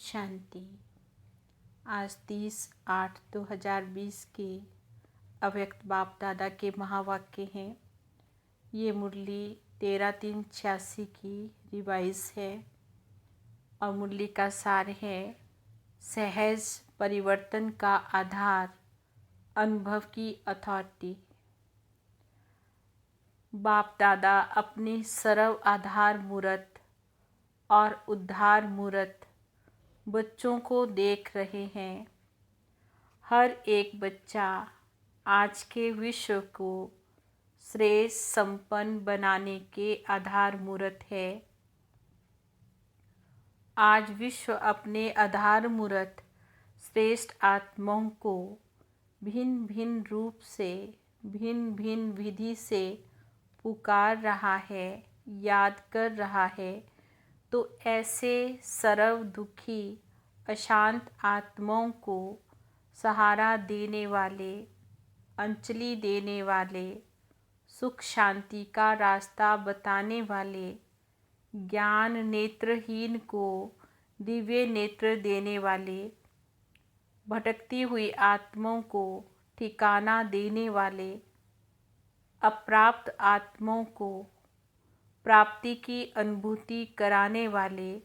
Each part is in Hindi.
शांति। आज 30/8/2020 के अव्यक्त बाप दादा के महावाक्य हैं। ये मुरली 13/3/86 की रिवाइज है और मुरली का सार है, सहज परिवर्तन का आधार अनुभव की अथॉरिटी। बाप दादा अपनी सर्व आधार मूर्त और उद्धार मूर्त बच्चों को देख रहे हैं। हर एक बच्चा आज के विश्व को श्रेष्ठ संपन्न बनाने के आधार मूर्त है। आज विश्व अपने आधार मूर्त श्रेष्ठ आत्माओं को भिन्न भिन्न रूप से, भिन्न भिन्न विधि से पुकार रहा है, याद कर रहा है। तो ऐसे सर्व दुखी अशांत आत्माओं को सहारा देने वाले, अंजलि देने वाले, सुख शांति का रास्ता बताने वाले, ज्ञान नेत्रहीन को दिव्य नेत्र देने वाले, भटकती हुई आत्माओं को ठिकाना देने वाले, अप्राप्त आत्माओं को प्राप्ति की अनुभूति कराने वाले,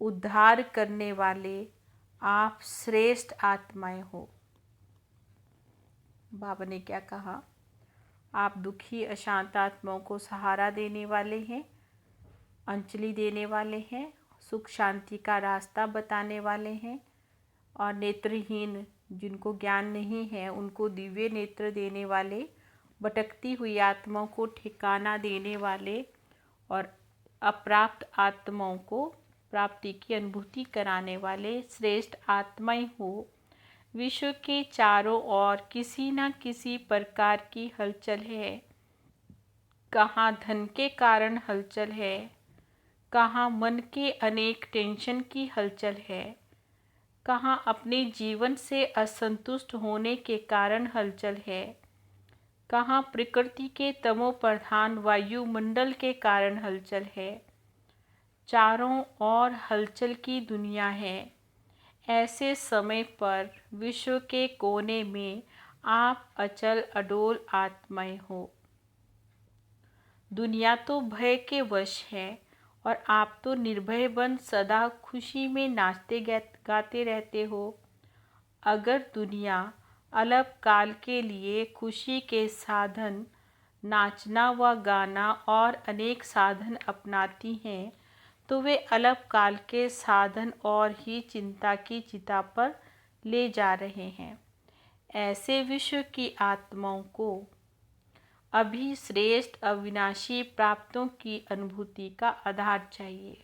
उद्धार करने वाले आप श्रेष्ठ आत्माएं हो। बाबा ने क्या कहा? आप दुखी अशांत आत्माओं को सहारा देने वाले हैं, अंजलि देने वाले हैं, सुख शांति का रास्ता बताने वाले हैं और नेत्रहीन जिनको ज्ञान नहीं है उनको दिव्य नेत्र देने वाले, भटकती हुई आत्माओं को ठिकाना देने वाले और अप्राप्त आत्माओं को प्राप्ति की अनुभूति कराने वाले श्रेष्ठ आत्माएं हो। विश्व के चारों ओर किसी न किसी प्रकार की हलचल है। कहाँ धन के कारण हलचल है, कहाँ मन के अनेक टेंशन की हलचल है, कहाँ अपने जीवन से असंतुष्ट होने के कारण हलचल है, कहाँ प्रकृति के तमो प्रधान वायुमंडल के कारण हलचल है। चारों ओर हलचल की दुनिया है। ऐसे समय पर विश्व के कोने में आप अचल अडोल आत्माएं हो। दुनिया तो भय के वश है और आप तो निर्भय बन सदा खुशी में नाचते गाते रहते हो। अगर दुनिया अल्प काल के लिए खुशी के साधन नाचना व गाना और अनेक साधन अपनाती हैं, तो वे अल्प काल के साधन और ही चिंता की चिता पर ले जा रहे हैं। ऐसे विश्व की आत्माओं को अभी श्रेष्ठ अविनाशी प्राप्तों की अनुभूति का आधार चाहिए।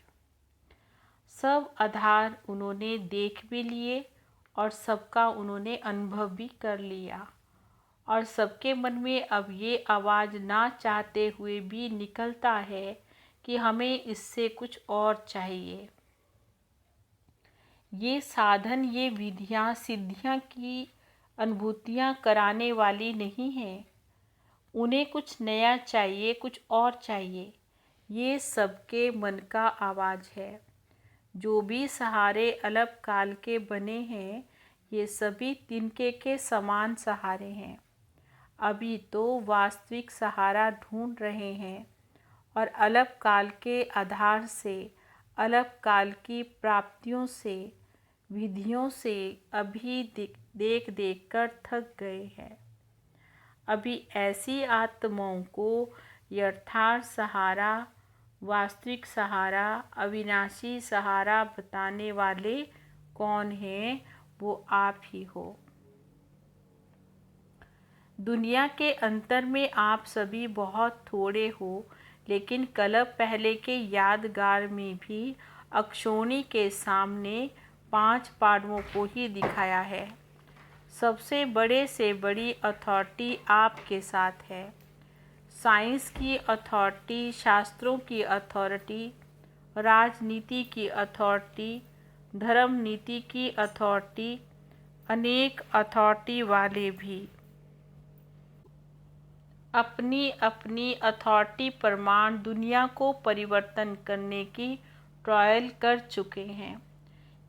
सब आधार उन्होंने देख भी लिए और सबका उन्होंने अनुभव भी कर लिया और सबके मन में अब ये आवाज़ ना चाहते हुए भी निकलता है कि हमें इससे कुछ और चाहिए। ये साधन, ये विधियाँ सिद्धियाँ की अनुभूतियाँ कराने वाली नहीं हैं। उन्हें कुछ नया चाहिए, कुछ और चाहिए। ये सबके मन का आवाज़ है। जो भी सहारे अल्प काल के बने हैं, ये सभी तिनके के समान सहारे हैं। अभी तो वास्तविक सहारा ढूंढ रहे हैं और अल्प काल के आधार से, अल्प काल की प्राप्तियों से, विधियों से अभी देख देख कर थक गए हैं। अभी ऐसी आत्माओं को यथार्थ सहारा, वास्तविक सहारा, अविनाशी सहारा बताने वाले कौन हैं? वो आप ही हो। दुनिया के अंतर में आप सभी बहुत थोड़े हो, लेकिन कल्प पहले के यादगार में भी अक्षोणी के सामने 5 पांडवों को ही दिखाया है। सबसे बड़े से बड़ी अथॉरिटी आपके साथ है। साइंस की अथॉरिटी, शास्त्रों की अथॉरिटी, राजनीति की अथॉरिटी, धर्म नीति की अथॉरिटी, अनेक अथॉरिटी वाले भी अपनी अपनी अथॉरिटी प्रमाण दुनिया को परिवर्तन करने की ट्रायल कर चुके हैं।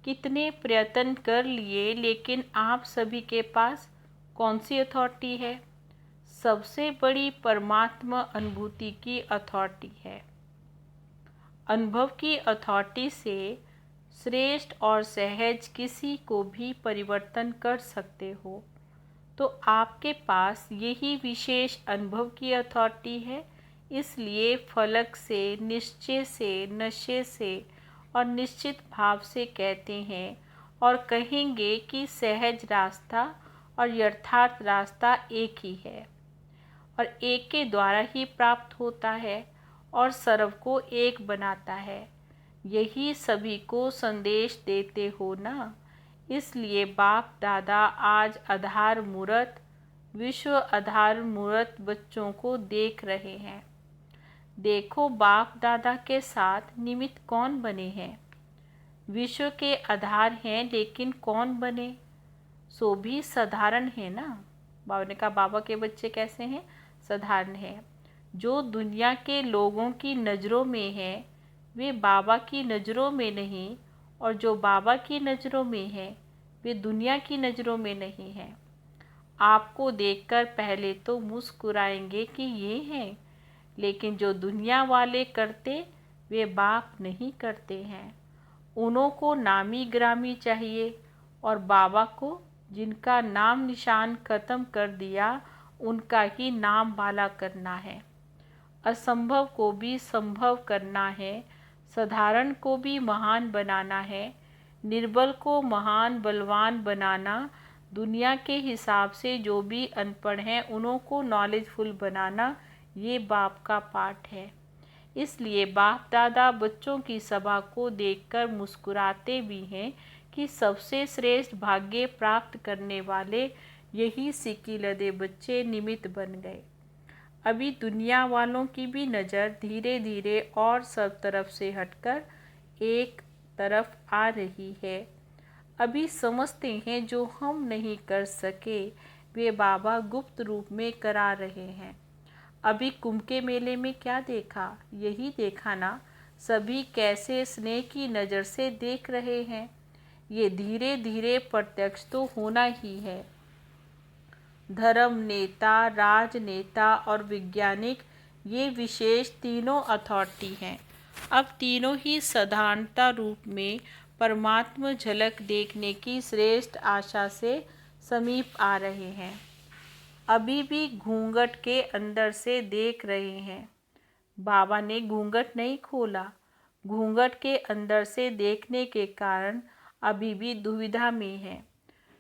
कितने प्रयत्न कर लिए, लेकिन आप सभी के पास कौन सी अथॉरिटी है? सबसे बड़ी परमात्मा अनुभूति की अथॉरिटी है। अनुभव की अथॉरिटी से श्रेष्ठ और सहज किसी को भी परिवर्तन कर सकते हो। तो आपके पास यही विशेष अनुभव की अथॉरिटी है। इसलिए फलक से, निश्चय से, नशे से और निश्चित भाव से कहते हैं और कहेंगे कि सहज रास्ता और यथार्थ रास्ता एक ही है और एक के द्वारा ही प्राप्त होता है और सर्व को एक बनाता है। यही सभी को संदेश देते हो ना। इसलिए बाप दादा आज आधार मूर्त, विश्व आधार मूर्त बच्चों को देख रहे हैं। देखो बाप दादा के साथ निमित्त कौन बने हैं? विश्व के आधार हैं, लेकिन कौन बने? सो भी साधारण है ना। बाबा ने कहा बाबा के बच्चे कैसे हैं? साधारण है। जो दुनिया के लोगों की नज़रों में है वे बाबा की नज़रों में नहीं, और जो बाबा की नज़रों में है वे दुनिया की नज़रों में नहीं है। आपको देखकर पहले तो मुस्कुराएंगे कि ये हैं, लेकिन जो दुनिया वाले करते वे बाप नहीं करते हैं। उन्हों को नामी ग्रामी चाहिए और बाबा को जिनका नाम निशान ख़त्म कर दिया उनका ही नाम वाला करना है। असंभव को भी संभव करना है, साधारण को भी महान बनाना है, निर्बल को महान बलवान बनाना, दुनिया के हिसाब से जो भी अनपढ़ हैं उन्हों को नॉलेजफुल बनाना, ये बाप का पाठ है। इसलिए बाप दादा बच्चों की सभा को देखकर मुस्कुराते भी हैं कि सबसे श्रेष्ठ भाग्य प्राप्त करने वाले यही सिक्की लदे बच्चे निमित्त बन गए। अभी दुनिया वालों की भी नज़र धीरे धीरे और सब तरफ से हटकर एक तरफ आ रही है। अभी समझते हैं जो हम नहीं कर सके वे बाबा गुप्त रूप में करा रहे हैं। अभी कुंभ के मेले में क्या देखा? यही देखा ना, सभी कैसे स्नेह की नज़र से देख रहे हैं। ये धीरे धीरे प्रत्यक्ष तो होना ही है। धर्म नेता, राजनेता और वैज्ञानिक, ये विशेष तीनों अथॉरिटी हैं। अब तीनों ही साधारणता रूप में परमात्मा झलक देखने की श्रेष्ठ आशा से समीप आ रहे हैं। अभी भी घूंघट के अंदर से देख रहे हैं। बाबा ने घूंघट नहीं खोला। घूंघट के अंदर से देखने के कारण अभी भी दुविधा में है।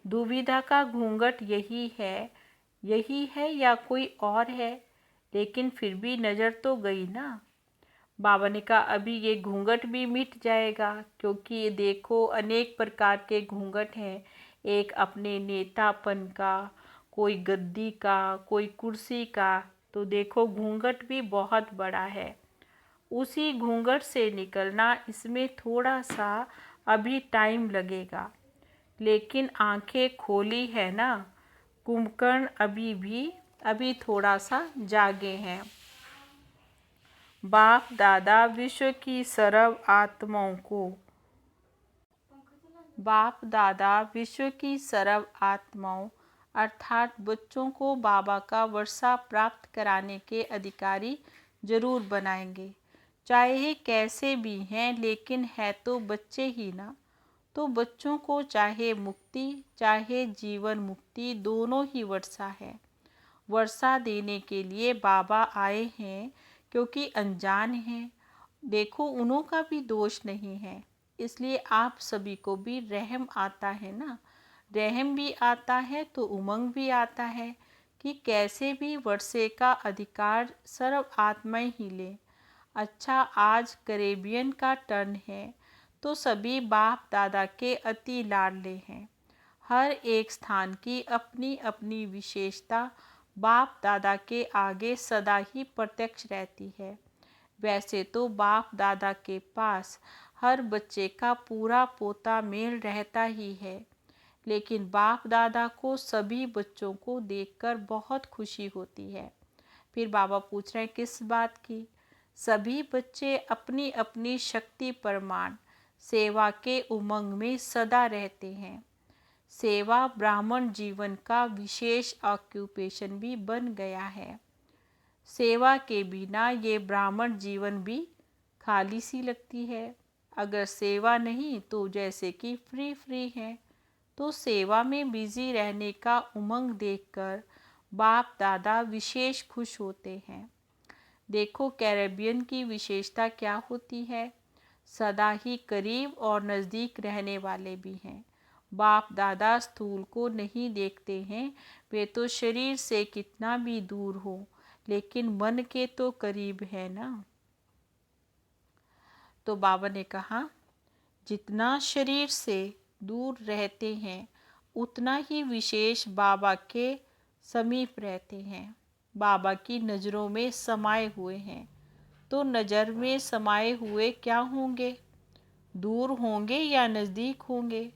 दुविधा का घूंघट यही है या कोई और है? लेकिन फिर भी नज़र तो गई ना। बाबा ने कहा अभी ये घूंघट भी मिट जाएगा, क्योंकि ये देखो अनेक प्रकार के घूंघट हैं। एक अपने नेतापन का, कोई गद्दी का, कोई कुर्सी का। तो देखो घूंघट भी बहुत बड़ा है। उसी घूंघट से निकलना, इसमें थोड़ा सा अभी टाइम लगेगा। लेकिन आंखें खोली है ना। कुंभकर्ण अभी थोड़ा सा जागे हैं। बाप दादा विश्व की सर्व आत्माओं अर्थात बच्चों को बाबा का वर्षा प्राप्त कराने के अधिकारी जरूर बनाएंगे। चाहे कैसे भी हैं, लेकिन है तो बच्चे ही ना। तो बच्चों को चाहे मुक्ति चाहे जीवन मुक्ति दोनों ही वर्षा है। वर्षा देने के लिए बाबा आए हैं, क्योंकि अनजान हैं। देखो उन्हों का भी दोष नहीं है। इसलिए आप सभी को भी रहम आता है ना। रहम भी आता है तो उमंग भी आता है कि कैसे भी वर्षे का अधिकार सर्व आत्माएं ही लें। अच्छा, आज कैरेबियन का टर्न है तो सभी बाप दादा के अति लाडले हैं। हर एक स्थान की अपनी अपनी विशेषता बाप दादा के आगे सदा ही प्रत्यक्ष रहती है। वैसे तो बाप दादा के पास हर बच्चे का पूरा पोता मेल रहता ही है, लेकिन बाप दादा को सभी बच्चों को देखकर बहुत खुशी होती है। फिर बाबा पूछ रहे हैं किस बात की? सभी बच्चे अपनी अपनी शक्ति प्रमाण सेवा के उमंग में सदा रहते हैं। सेवा ब्राह्मण जीवन का विशेष ऑक्यूपेशन भी बन गया है। सेवा के बिना ये ब्राह्मण जीवन भी खाली सी लगती है। अगर सेवा नहीं तो जैसे कि फ्री फ्री है। तो सेवा में बिजी रहने का उमंग देखकर बाप दादा विशेष खुश होते हैं। देखो कैरेबियन की विशेषता क्या होती है। सदा ही करीब और नज़दीक रहने वाले भी हैं। बाप दादा स्थूल को नहीं देखते हैं, वे तो शरीर से कितना भी दूर हो लेकिन मन के तो करीब है ना। तो बाबा ने कहा जितना शरीर से दूर रहते हैं उतना ही विशेष बाबा के समीप रहते हैं। बाबा की नज़रों में समाये हुए हैं। तो नज़र में समाये हुए क्या होंगे, दूर होंगे या नज़दीक होंगे?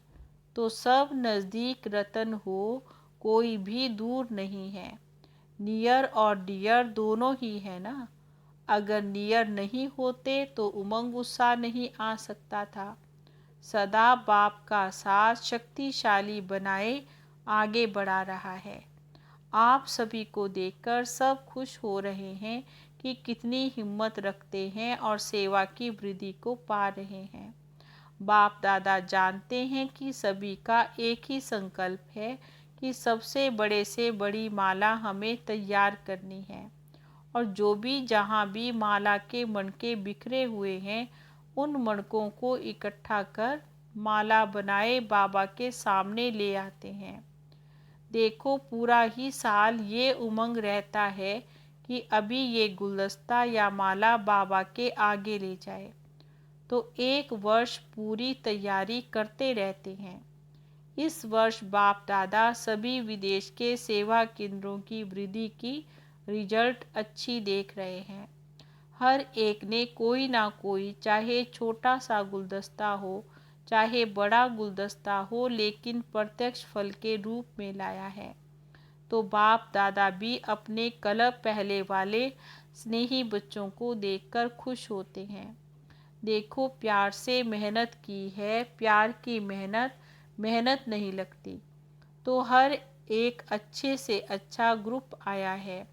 तो सब नज़दीक रतन हो, कोई भी दूर नहीं है। नियर और डियर दोनों ही है ना। अगर नियर नहीं होते तो उमंग उत्साह नहीं आ सकता था। सदा बाप का साथ शक्तिशाली बनाए आगे बढ़ा रहा है। आप सभी को देखकर सब खुश हो रहे हैं कि कितनी हिम्मत रखते हैं और सेवा की वृद्धि को पा रहे हैं। बाप दादा जानते हैं कि सभी का एक ही संकल्प है कि सबसे बड़े से बड़ी माला हमें तैयार करनी है। और जो भी जहाँ भी माला के मणके बिखरे हुए हैं उन मणकों को इकट्ठा कर माला बनाए बाबा के सामने ले आते हैं। देखो पूरा ही साल ये उमंग रहता है कि अभी ये गुलदस्ता या माला बाबा के आगे ले जाए। तो एक वर्ष पूरी तैयारी करते रहते हैं। इस वर्ष बाप दादा सभी विदेश के सेवा केंद्रों की वृद्धि की रिजल्ट अच्छी देख रहे हैं। हर एक ने कोई ना कोई, चाहे छोटा सा गुलदस्ता हो चाहे बड़ा गुलदस्ता हो, लेकिन प्रत्यक्ष फल के रूप में लाया है। तो बाप दादा भी अपने कलप पहले वाले स्नेही बच्चों को देखकर खुश होते हैं। देखो प्यार से मेहनत की है, प्यार की मेहनत नहीं लगती। तो हर एक अच्छे से अच्छा ग्रुप आया है।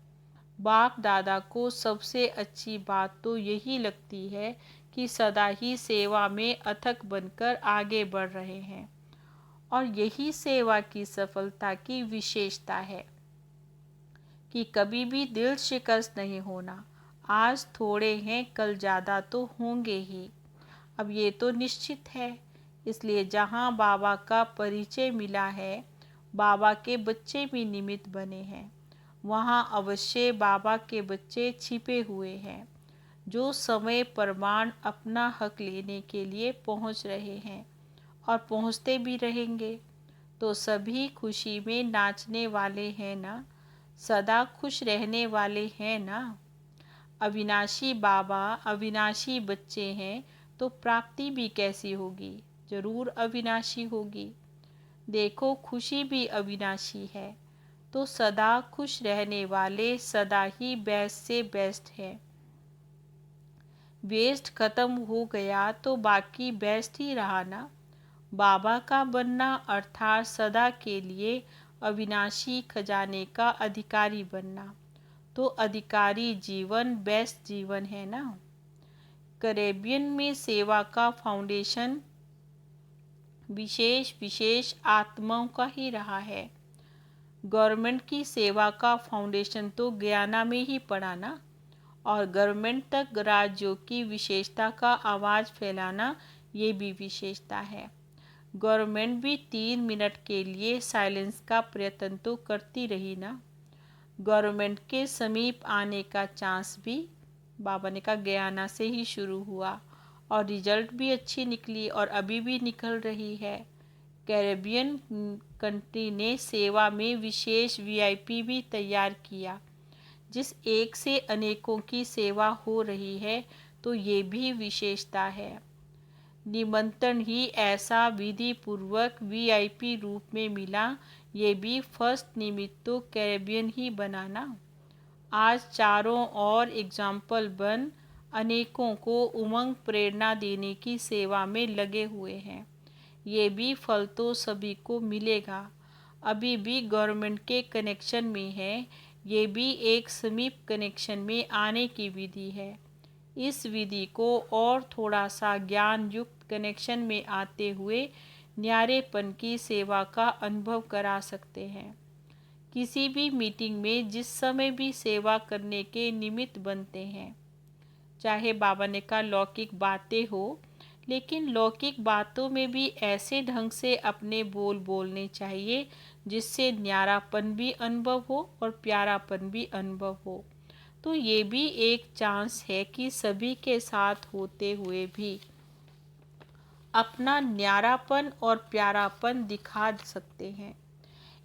बाप दादा को सबसे अच्छी बात तो यही लगती है कि सदा ही सेवा में अथक बनकर आगे बढ़ रहे हैं। और यही सेवा की सफलता की विशेषता है कि कभी भी दिल शिकस्त नहीं होना। आज थोड़े हैं कल ज़्यादा तो होंगे ही, अब ये तो निश्चित है। इसलिए जहाँ बाबा का परिचय मिला है, बाबा के बच्चे भी निमित्त बने हैं, वहाँ अवश्य बाबा के बच्चे छिपे हुए हैं जो समय प्रमाण अपना हक लेने के लिए पहुँच रहे हैं और पहुँचते भी रहेंगे। तो सभी खुशी में नाचने वाले हैं ना, सदा खुश रहने वाले हैं ना। अविनाशी बाबा अविनाशी बच्चे हैं तो प्राप्ति भी कैसी होगी, जरूर अविनाशी होगी। देखो खुशी भी अविनाशी है। तो सदा खुश रहने वाले सदा ही बेस्ट से बेस्ट है। वेस्ट खत्म हो गया तो बाकी बेस्ट ही रहा ना। बाबा का बनना अर्थात सदा के लिए अविनाशी खजाने का अधिकारी बनना। तो अधिकारी जीवन बेस्ट जीवन है ना। कैरेबियन में सेवा का फाउंडेशन विशेष आत्माओं का ही रहा है। गवर्नमेंट की सेवा का फाउंडेशन तो गयाना में ही पड़ा ना। और गवर्नमेंट तक राज्यों की विशेषता का आवाज़ फैलाना ये भी विशेषता है। गवर्नमेंट भी 3 मिनट के लिए साइलेंस का प्रयत्न तो करती रही ना। गवर्नमेंट के समीप आने का चांस भी बाबा ने कहा गयाना से ही शुरू हुआ और रिजल्ट भी अच्छी निकली और अभी भी निकल रही है। कैरेबियन कंट्री ने सेवा में विशेष वीआईपी भी तैयार किया। जिस एक से अनेकों की सेवा हो रही है तो ये भी विशेषता है। निमंत्रण ही ऐसा विधि पूर्वक वीआईपी रूप में मिला, ये भी फर्स्ट निमित्त तो कैरेबियन ही बनाना। आज चारों ओर एग्जाम्पल बन अनेकों को उमंग प्रेरणा देने की सेवा में लगे हुए हैं। ये भी फल तो सभी को मिलेगा। अभी भी गवर्नमेंट के कनेक्शन में है, ये भी एक समीप कनेक्शन में आने की विधि है। इस विधि को और थोड़ा सा ज्ञान युक्त कनेक्शन में आते हुए न्यारेपन की सेवा का अनुभव करा सकते हैं। किसी भी मीटिंग में जिस समय भी सेवा करने के निमित्त बनते हैं, चाहे बाबा ने कहा लौकिक बातें हो, लेकिन लौकिक बातों में भी ऐसे ढंग से अपने बोल बोलने चाहिए जिससे न्यारापन भी अनुभव हो और प्यारापन भी अनुभव हो। तो ये भी एक चांस है कि सभी के साथ होते हुए भी अपना न्यारापन और प्यारापन दिखा सकते हैं।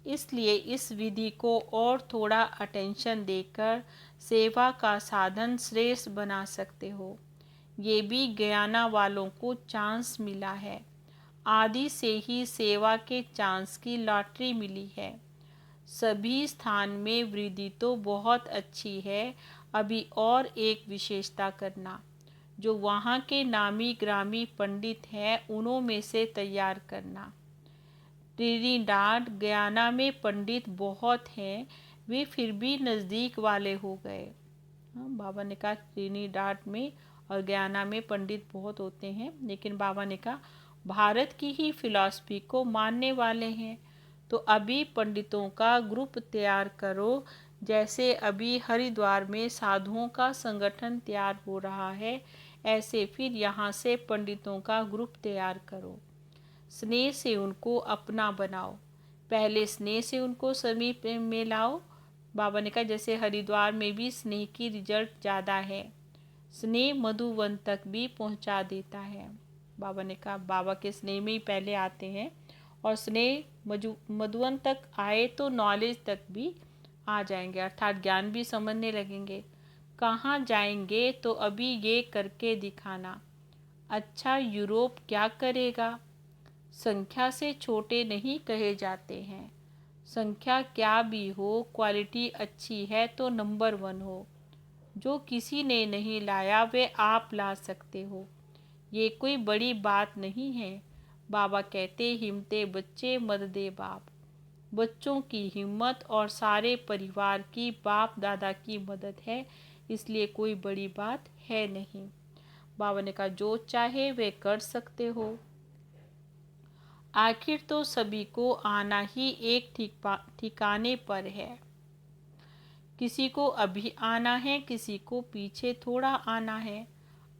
इसलिए इस विधि को और थोड़ा अटेंशन देकर सेवा का साधन श्रेष्ठ बना सकते हो। ये भी गयाना वालों को चांस मिला है। आदि से ही सेवा के चांस की लॉटरी मिली है। सभी स्थान में वृद्धि तो बहुत अच्छी है, अभी और एक विशेषता करना, जो वहाँ के नामी ग्रामी पंडित हैं उन्हों में से तैयार करना। ट्रिनिडाड गयाना में पंडित बहुत हैं, वे फिर भी नज़दीक वाले हो गए। बाबा ने कहा ट्रिनिडाड में और गयाना में पंडित बहुत होते हैं, लेकिन बाबा ने कहा भारत की ही फिलॉसफी को मानने वाले हैं, तो अभी पंडितों का ग्रुप तैयार करो। जैसे अभी हरिद्वार में साधुओं का संगठन तैयार हो रहा है, ऐसे फिर यहाँ से पंडितों का ग्रुप तैयार करो। स्नेह से उनको अपना बनाओ, पहले स्नेह से उनको समीप में लाओ। बाबा ने कहा जैसे हरिद्वार में भी स्नेह की रिजल्ट ज़्यादा है, स्नेह मधुवन तक भी पहुंचा देता है। बाबा ने कहा बाबा के स्नेह में ही पहले आते हैं, और स्नेह मधुवन तक आए तो नॉलेज तक भी आ जाएंगे, अर्थात ज्ञान भी समझने लगेंगे। कहाँ जाएंगे तो अभी ये करके दिखाना। अच्छा यूरोप क्या करेगा? संख्या से छोटे नहीं कहे जाते हैं। संख्या क्या भी हो, क्वालिटी अच्छी है तो नंबर 1 हो। जो किसी ने नहीं लाया वे आप ला सकते हो, ये कोई बड़ी बात नहीं है। बाबा कहते हिम्मते बच्चे मत दे बाप। बच्चों की हिम्मत और सारे परिवार की बाप दादा की मदद है, इसलिए कोई बड़ी बात है नहीं। बाबा ने कहा जो चाहे वे कर सकते हो। आखिर तो सभी को आना ही एक ठिकाने पर है। किसी को अभी आना है, किसी को पीछे थोड़ा आना है।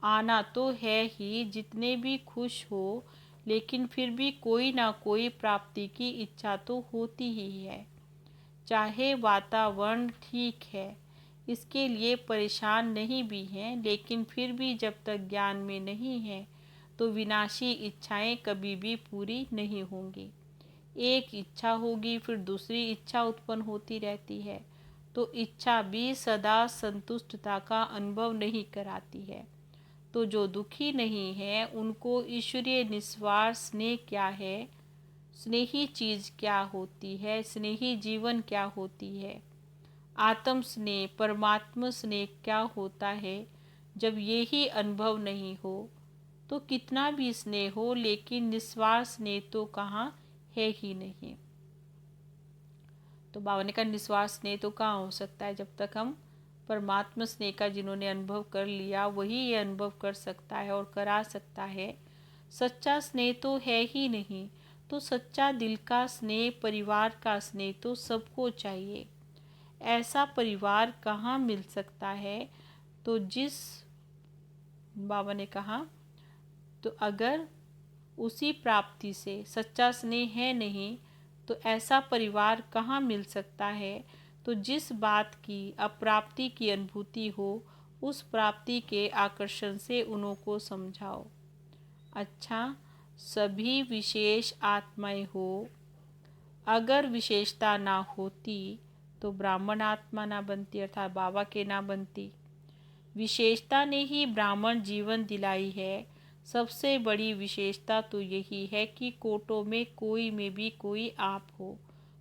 आना तो है ही, जितने भी खुश हो, लेकिन फिर भी कोई ना कोई प्राप्ति की इच्छा तो होती ही है। चाहे वातावरण ठीक है, इसके लिए परेशान नहीं भी हैं, लेकिन फिर भी जब तक ज्ञान में नहीं है तो विनाशी इच्छाएं कभी भी पूरी नहीं होंगी। एक इच्छा होगी फिर दूसरी इच्छा उत्पन्न होती रहती है, तो इच्छा भी सदा संतुष्टता का अनुभव नहीं कराती है। तो जो दुखी नहीं है उनको ईश्वरीय निस्वार्थ स्नेह क्या है, स्नेही चीज क्या होती है, स्नेही जीवन क्या होती है, आत्म स्नेह परमात्मा स्नेह क्या होता है, जब ये ही अनुभव नहीं हो तो कितना भी स्नेह हो, लेकिन निस्वार्थ स्नेह तो कहाँ है ही नहीं। तो बाबा ने कहा निस्वार्थ स्नेह तो कहाँ हो सकता है, जब तक हम परमात्मा स्नेह का जिन्होंने अनुभव कर लिया वही ये अनुभव कर सकता है और करा सकता है। सच्चा स्नेह तो है ही नहीं, तो सच्चा दिल का स्नेह, परिवार का स्नेह तो सबको चाहिए। ऐसा परिवार कहाँ मिल सकता है, तो जिस बाबा ने कहा तो अगर उसी प्राप्ति से सच्चा स्नेह है नहीं, तो ऐसा परिवार कहाँ मिल सकता है। तो जिस बात की अप्राप्ति की अनुभूति हो, उस प्राप्ति के आकर्षण से उन्हों को समझाओ। अच्छा सभी विशेष आत्माएं हो, अगर विशेषता ना होती तो ब्राह्मण आत्मा ना बनती, अर्थात बाबा के ना बनती। विशेषता ने ही ब्राह्मण जीवन दिलाई है। सबसे बड़ी विशेषता तो यही है कि कोटों में कोई में भी कोई आप हो,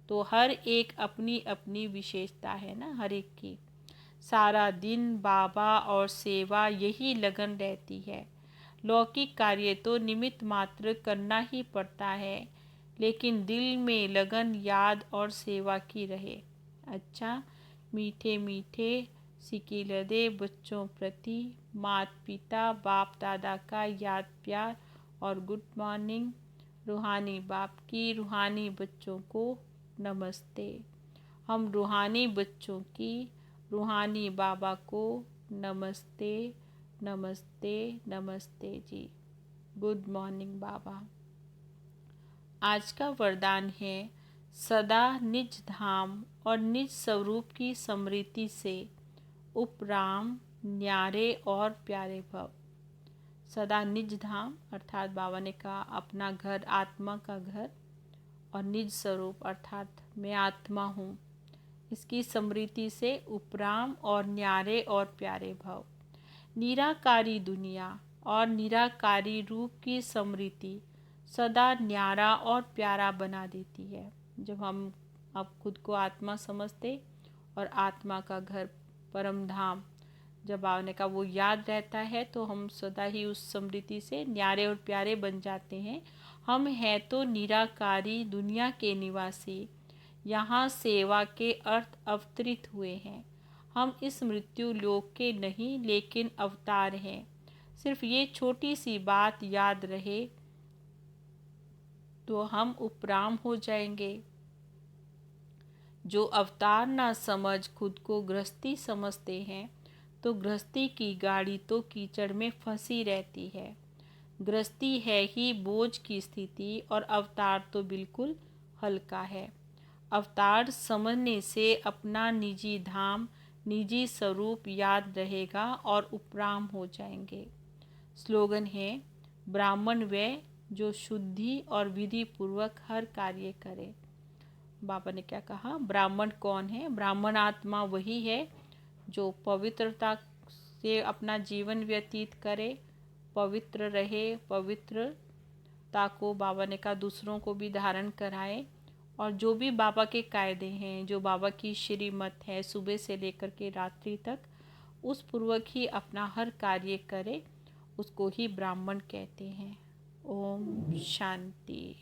तो हर एक अपनी अपनी विशेषता है ना हर एक की। सारा दिन बाबा और सेवा यही लगन रहती है। लौकिक कार्य तो निमित्त मात्र करना ही पड़ता है, लेकिन दिल में लगन याद और सेवा की रहे। अच्छा, मीठे मीठे सिकिलदे बच्चों प्रति माता पिता बाप दादा का याद प्यार और गुड मॉर्निंग। रूहानी बाप की रूहानी बच्चों को नमस्ते। हम रूहानी बच्चों की रूहानी बाबा को नमस्ते नमस्ते नमस्ते जी। गुड मॉर्निंग बाबा। आज का वरदान है सदा निज धाम और निज स्वरूप की स्मृति से उपराम न्यारे और प्यारे भव। सदा निज धाम अर्थात बाबा ने कहा अपना घर, आत्मा का घर, और निज स्वरूप अर्थात मैं आत्मा हूँ, इसकी स्मृति से उपराम और न्यारे और प्यारे भव। निराकारी दुनिया और निराकारी रूप की स्मृति सदा न्यारा और प्यारा बना देती है। जब हम अब खुद को आत्मा समझते और आत्मा का घर परम धाम जब आने का वो याद रहता है, तो हम सदा ही उस स्मृति से न्यारे और प्यारे बन जाते हैं। हम हैं तो निराकारी दुनिया के निवासी, यहाँ सेवा के अर्थ अवतरित हुए हैं। हम इस मृत्यु लोक के नहीं लेकिन अवतार हैं। सिर्फ ये छोटी सी बात याद रहे तो हम उपराम हो जाएंगे। जो अवतार ना समझ खुद को गृहस्थी समझते हैं, तो गृहस्थी की गाड़ी तो कीचड़ में फंसी रहती है। गृहस्थी है ही बोझ की स्थिति और अवतार तो बिल्कुल हल्का है। अवतार समझने से अपना निजी धाम, निजी स्वरूप याद रहेगा और उपराम हो जाएंगे। स्लोगन है ब्राह्मण वह जो शुद्धि और विधि पूर्वक हर कार्य करे। बाबा ने क्या कहा? ब्राह्मण कौन है? ब्राह्मण आत्मा वही है जो पवित्रता से अपना जीवन व्यतीत करे, पवित्र रहे, पवित्रता को बाबा ने कहा दूसरों को भी धारण कराए, और जो भी बाबा के कायदे हैं, जो बाबा की श्रीमत है सुबह से लेकर के रात्रि तक, उस पूर्वक ही अपना हर कार्य करे, उसको ही ब्राह्मण कहते हैं। ओम शांति।